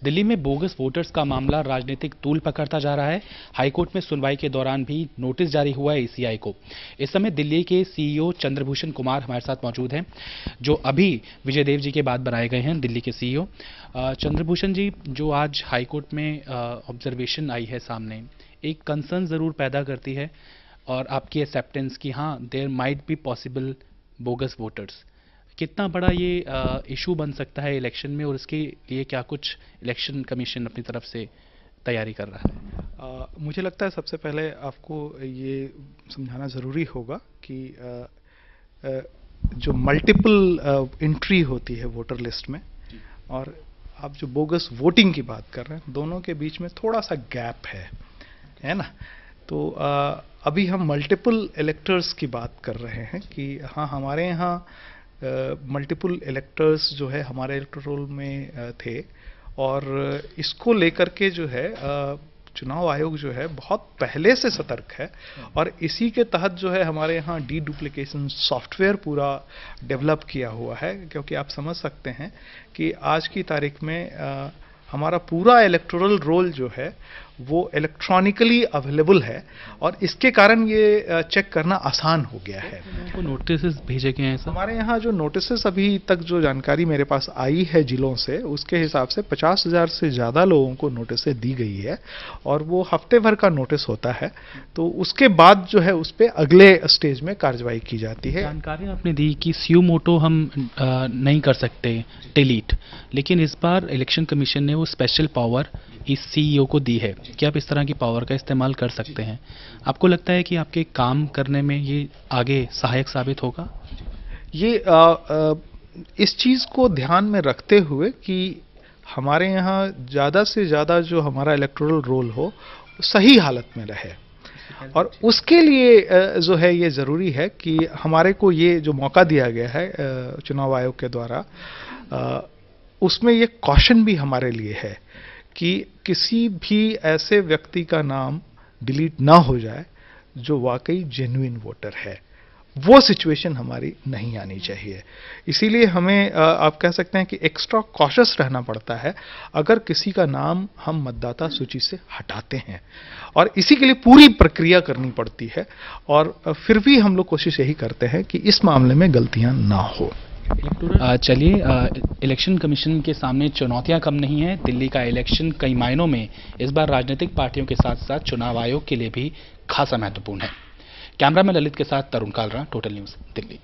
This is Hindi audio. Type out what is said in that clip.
दिल्ली में बोगस वोटर्स का मामला राजनीतिक तूल पकड़ता जा रहा है। हाईकोर्ट में सुनवाई के दौरान भी नोटिस जारी हुआ है ईसीआई को। इस समय दिल्ली के सीईओ चंद्रभूषण कुमार हमारे साथ मौजूद हैं, जो अभी विजय देव जी के बाद बनाए गए हैं दिल्ली के सीईओ। चंद्रभूषण जी, जो आज हाईकोर्ट में ऑब्जर्वेशन आई है सामने, एक कंसर्न ज़रूर पैदा करती है और आपकी एक्सेप्टेंस की हाँ there might be possible bogus voters. कितना बड़ा ये इशू बन सकता है इलेक्शन में, और इसके लिए क्या कुछ इलेक्शन कमीशन अपनी तरफ से तैयारी कर रहा है? मुझे लगता है सबसे पहले आपको ये समझाना ज़रूरी होगा कि जो मल्टीपल एंट्री होती है वोटर लिस्ट में और आप जो बोगस वोटिंग की बात कर रहे हैं, दोनों के बीच में थोड़ा सा गैप है ना। तो अभी हम मल्टीपल इलेक्टर्स की बात कर रहे हैं कि हाँ, हमारे यहाँ मल्टीपल इलेक्टर्स जो है हमारे इलेक्टोरल में थे, और इसको लेकर के जो है चुनाव आयोग जो है बहुत पहले से सतर्क है, और इसी के तहत जो है हमारे यहाँ डुप्लीकेशन सॉफ्टवेयर पूरा डेवलप किया हुआ है। क्योंकि आप समझ सकते हैं कि आज की तारीख में हमारा पूरा इलेक्टोरल रोल जो है वो इलेक्ट्रॉनिकली अवेलेबल है, और इसके कारण ये चेक करना आसान हो गया है। तो नोटिस भेजे गए हैं सर? हमारे यहाँ जो नोटिस अभी तक जो जानकारी मेरे पास आई है जिलों से, उसके हिसाब से 50,000 से ज़्यादा लोगों को नोटिस दी गई है, और वो हफ्ते भर का नोटिस होता है। तो उसके बाद जो है उस पर अगले स्टेज में कार्रवाई की जाती है। जानकारी आपने दी कि स्यू मोटो हम नहीं कर सकते डिलीट, लेकिन इस बार इलेक्शन कमीशन ने वो स्पेशल पावर इस सीईओ को दी है कि आप इस तरह की पावर का इस्तेमाल कर सकते हैं। आपको लगता है कि आपके काम करने में ये आगे सहायक साबित होगा? ये इस चीज़ को ध्यान में रखते हुए कि हमारे यहाँ ज़्यादा से ज़्यादा जो हमारा इलेक्टोरल रोल हो सही हालत में रहे, और उसके लिए जो है ये ज़रूरी है कि हमारे को ये जो मौका दिया गया है चुनाव आयोग के द्वारा, उसमें ये कॉशन भी हमारे लिए है कि किसी भी ऐसे व्यक्ति का नाम डिलीट ना हो जाए जो वाकई जेन्युइन वोटर है। वो सिचुएशन हमारी नहीं आनी चाहिए। इसीलिए हमें आप कह सकते हैं कि एक्स्ट्रा कॉशियस रहना पड़ता है अगर किसी का नाम हम मतदाता सूची से हटाते हैं, और इसी के लिए पूरी प्रक्रिया करनी पड़ती है। और फिर भी हम लोग कोशिश यही करते हैं कि इस मामले में गलतियां ना हो। चलिए, इलेक्शन कमीशन के सामने चुनौतियां कम नहीं है। दिल्ली का इलेक्शन कई मायनों में इस बार राजनीतिक पार्टियों के साथ साथ चुनाव आयोग के लिए भी खासा महत्वपूर्ण है। कैमरा में ललित के साथ तरुण कालरा, टोटल न्यूज़ दिल्ली।